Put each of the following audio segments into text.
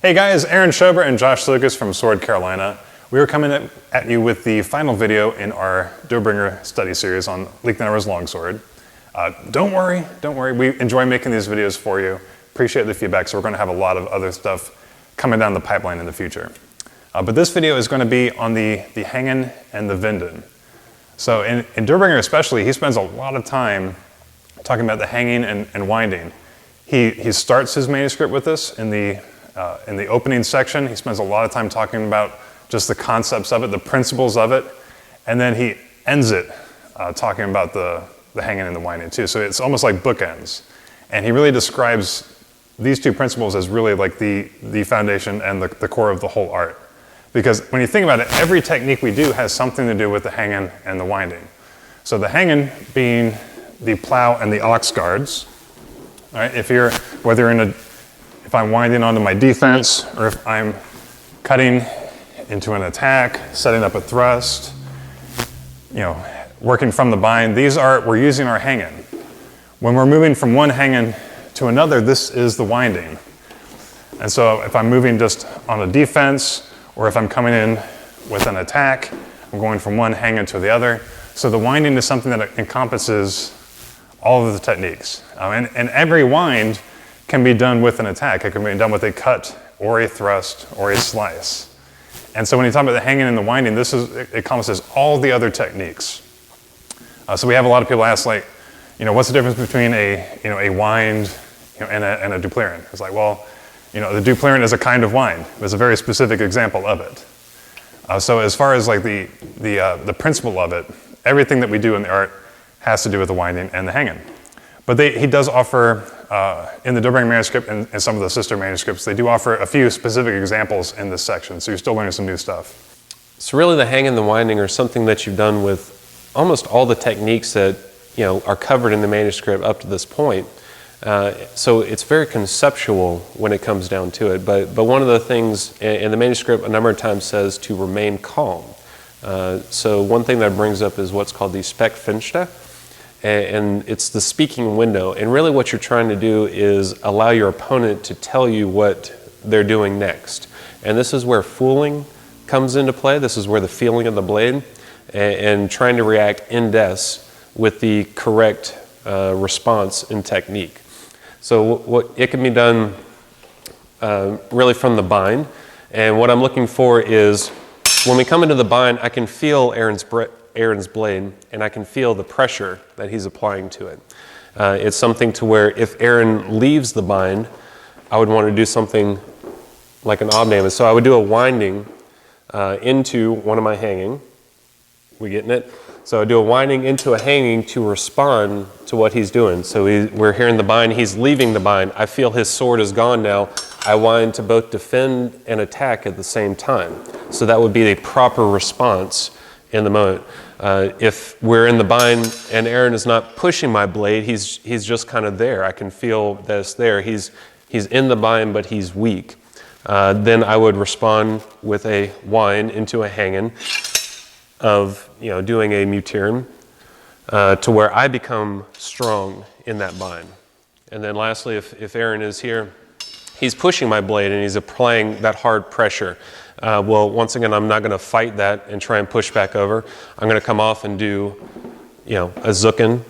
Hey guys, Aaron Schober and Josh Lucas from Sword Carolina. We are coming at you with the final video in our Dobringer study series on Liechtenauer's Longsword. Don't worry, we enjoy making these videos for you. Appreciate the feedback, so we're going to have a lot of other stuff coming down the pipeline in the future. But this video is going to be on the Hängen and the Winden. So in Dobringer especially, he spends a lot of time talking about the hanging and winding. He starts his manuscript with this in the opening section. He spends a lot of time talking about just the concepts of it, the principles of it, and then he ends it talking about the hanging and the winding too. So it's almost like bookends. And he really describes these two principles as really like the foundation and the core of the whole art. Because when you think about it, every technique we do has something to do with the hanging and the winding. So the hanging being the plow and the ox guards. All right, if I'm winding onto my defense, or if I'm cutting into an attack, setting up a thrust, working from the bind, we're using our hanging. When we're moving from one hanging to another, this is the winding. And so if I'm moving just on a defense, or if I'm coming in with an attack, I'm going from one hanging to the other. So the winding is something that encompasses all of the techniques. And every wind can be done with an attack. It can be done with a cut, or a thrust, or a slice. And so when you talk about the hanging and the winding, it encompasses all the other techniques. So we have a lot of people ask, like, what's the difference between a wind and a dupleren? It's like, well, the dupleren is a kind of wind. There's a very specific example of it. So as far as like the principle of it, everything that we do in the art has to do with the winding and the hanging. But he does offer, in the Dobringer manuscript and some of the sister manuscripts, they do offer a few specific examples in this section, so you're still learning some new stuff. So really the hanging and the winding are something that you've done with almost all the techniques that are covered in the manuscript up to this point. So it's very conceptual when it comes down to it, but one of the things in the manuscript a number of times says to remain calm. So one thing that brings up is what's called the Sprechfenster, and it's the speaking window. And really what you're trying to do is allow your opponent to tell you what they're doing next. And this is where fooling comes into play. This is where the feeling of the blade and trying to react in des with the correct response and technique. So it can be done really from the bind. And what I'm looking for is when we come into the bind, I can feel Aaron's blade, and I can feel the pressure that he's applying to it. It's something to where if Aaron leaves the bind, I would want to do something like an obname. So I would do a winding into one of my hanging. We getting it? So I do a winding into a hanging to respond to what he's doing. So we're here in the bind, he's leaving the bind. I feel his sword is gone now. I wind to both defend and attack at the same time. So that would be a proper response in the moment. If we're in the bind and Aaron is not pushing my blade, he's just kind of there. I can feel that it's there. He's in the bind, but he's weak. Then I would respond with a wind into a hanging of doing a mutieren to where I become strong in that bind. And then lastly, if Aaron is here, he's pushing my blade and he's applying that hard pressure. Well, once again, I'm not going to fight that and try and push back over. I'm going to come off and do a zucken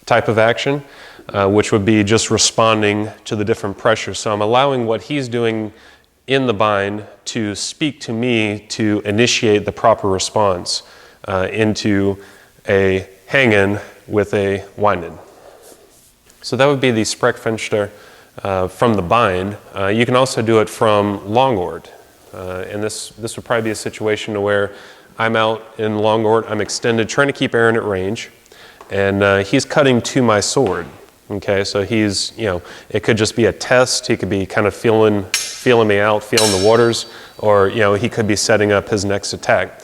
type of action, which would be just responding to the different pressures. So I'm allowing what he's doing in the bind to speak to me to initiate the proper response into a hanging with a winding. So that would be the Sprechfenster from the bind. You can also do it from Longsword. And this would probably be a situation where I'm out in Longsword, I'm extended, trying to keep Aaron at range, and he's cutting to my sword. Okay, so he's, it could just be a test. He could be kind of feeling me out, feeling the waters, or, he could be setting up his next attack.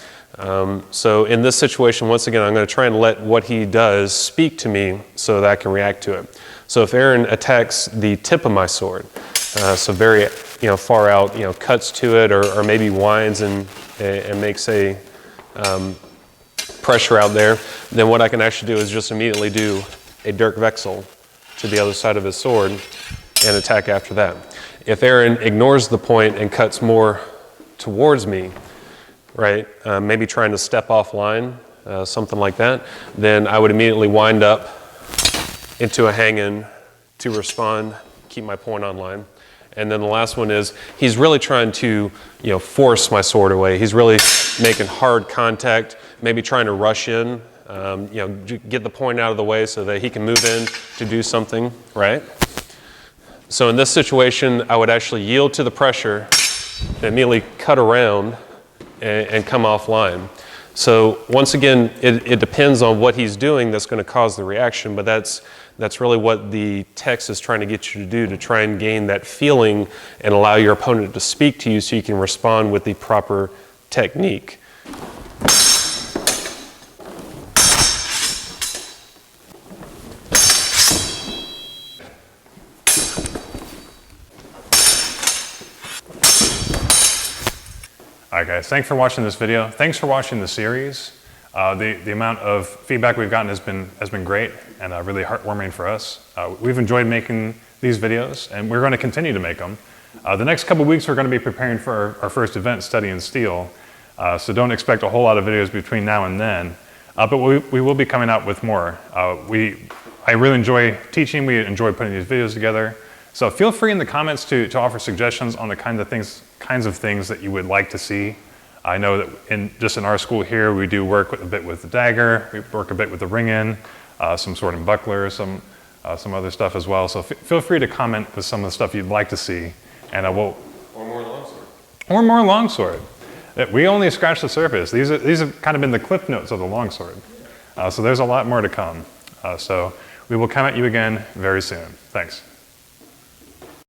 So in this situation, once again, I'm going to try and let what he does speak to me so that I can react to it. So if Aaron attacks the tip of my sword, so very, far out, cuts to it, or maybe winds and makes a pressure out there, then what I can actually do is just immediately do a dirk wechsel to the other side of his sword and attack after that. If Aaron ignores the point and cuts more towards me, right, maybe trying to step offline, something like that, then I would immediately wind up into a hang-in to respond, keep my point online. And then the last one is he's really trying to, force my sword away. He's really making hard contact, maybe trying to rush in, get the point out of the way so that he can move in to do something, right? So in this situation, I would actually yield to the pressure and immediately cut around and come offline. So once again, it depends on what he's doing that's going to cause the reaction, but that's really what the text is trying to get you to do, to try and gain that feeling and allow your opponent to speak to you so you can respond with the proper technique. All right, guys, thanks for watching this video. Thanks for watching the series. The amount of feedback we've gotten has been great and really heartwarming for us. We've enjoyed making these videos, and we're going to continue to make them. The next couple of weeks, we're going to be preparing for our first event, Studying Steel, so don't expect a whole lot of videos between now and then, but we will be coming out with more. I really enjoy teaching. We enjoy putting these videos together. So feel free in the comments to offer suggestions on the kinds of things that you would like to see. I know that just in our school here, we do work a bit with the dagger, we work a bit with the ring-in, some sword and buckler, some other stuff as well. So feel free to comment with some of the stuff you'd like to see, and Or more longsword. Or more longsword. We only scratched the surface. These have kind of been the cliff notes of the longsword. So there's a lot more to come. So we will come at you again very soon. Thanks.